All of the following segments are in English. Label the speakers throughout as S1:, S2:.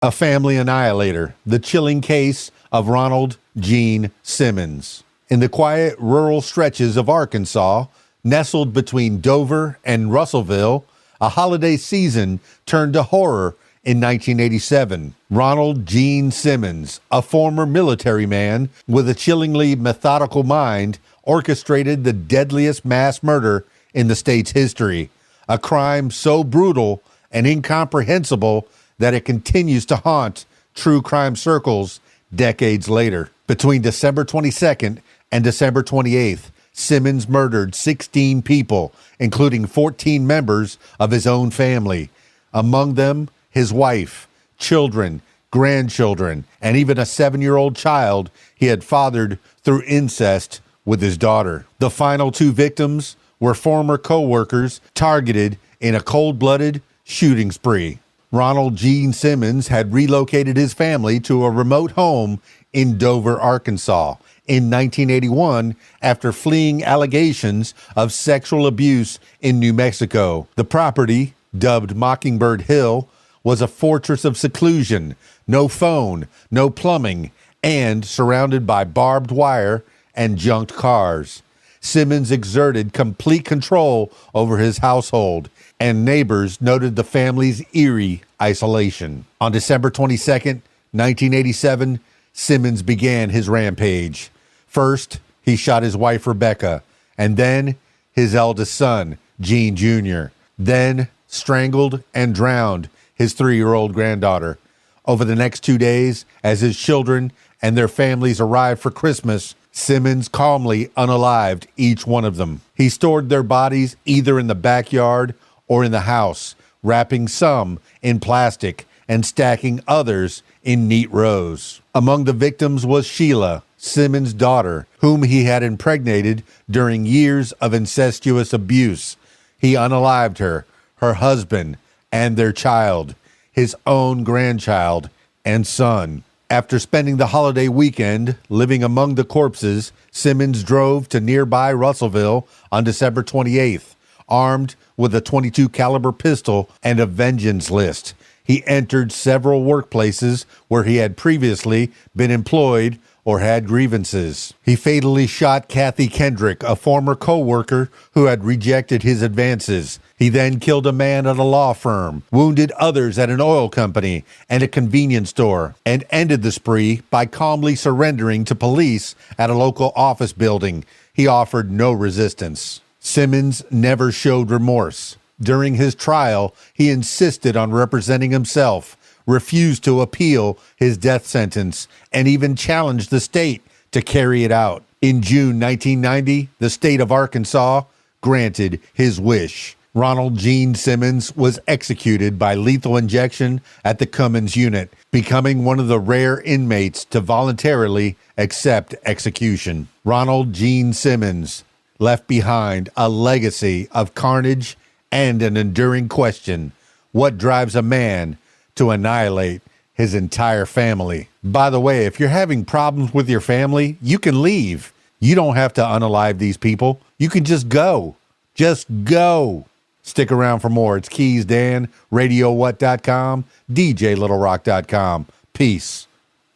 S1: A Family Annihilator, the chilling case of Ronald Gene Simmons. In the quiet rural stretches of Arkansas, nestled between Dover and Russellville, a holiday season turned to horror in 1987. Ronald Gene Simmons, a former military man with a chillingly methodical mind, orchestrated the deadliest mass murder in the state's history, a crime so brutal and incomprehensible that it continues to haunt true crime circles decades later. Between December 22nd and December 28th, Simmons murdered 16 people, including 14 members of his own family. Among them, his wife, children, grandchildren, and even a 7-year-old child he had fathered through incest with his daughter. The final two victims were former co-workers targeted in a cold-blooded shooting spree. Ronald Gene Simmons had relocated his family to a remote home in Dover, Arkansas in 1981 after fleeing allegations of sexual abuse in New Mexico. The property, dubbed Mockingbird Hill, was a fortress of seclusion, no phone, no plumbing, and surrounded by barbed wire and junked cars. Simmons exerted complete control over his household, and neighbors noted the family's eerie isolation. On December 22nd, 1987, Simmons began his rampage. First, he shot his wife, Rebecca, and then his eldest son, Gene Jr., then strangled and drowned his 3-year-old granddaughter. Over the next 2 days, as his children and their families arrived for Christmas, Simmons calmly unalived each one of them. He stored their bodies either in the backyard or in the house, wrapping some in plastic and stacking others in neat rows. Among the victims was Sheila, Simmons' daughter, whom he had impregnated during years of incestuous abuse. He unalived her, her husband, and their child, his own grandchild and son. After spending the holiday weekend living among the corpses, Simmons drove to nearby Russellville on December 28th, armed with a .22 caliber pistol and a vengeance list. He entered several workplaces where he had previously been employed or had grievances. He fatally shot Kathy Kendrick, a former co-worker who had rejected his advances. He then killed a man at a law firm, wounded others at an oil company and a convenience store, and ended the spree by calmly surrendering to police at a local office building. He offered no resistance. Simmons never showed remorse. During his trial, he insisted on representing himself, refused to appeal his death sentence, and even challenged the state to carry it out. In June 1990, the state of Arkansas granted his wish. Ronald Gene Simmons was executed by lethal injection at the Cummins unit, becoming one of the rare inmates to voluntarily accept execution. Ronald Gene Simmons left behind a legacy of carnage and an enduring question: what drives a man to annihilate his entire family? By the way, if you're having problems with your family, you can leave. You don't have to unalive these people. You can just go. Just go. Stick around for more. It's KeysDAN, RadioWhat.com, DJLittleRock.com. Peace.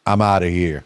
S1: I'm out of here.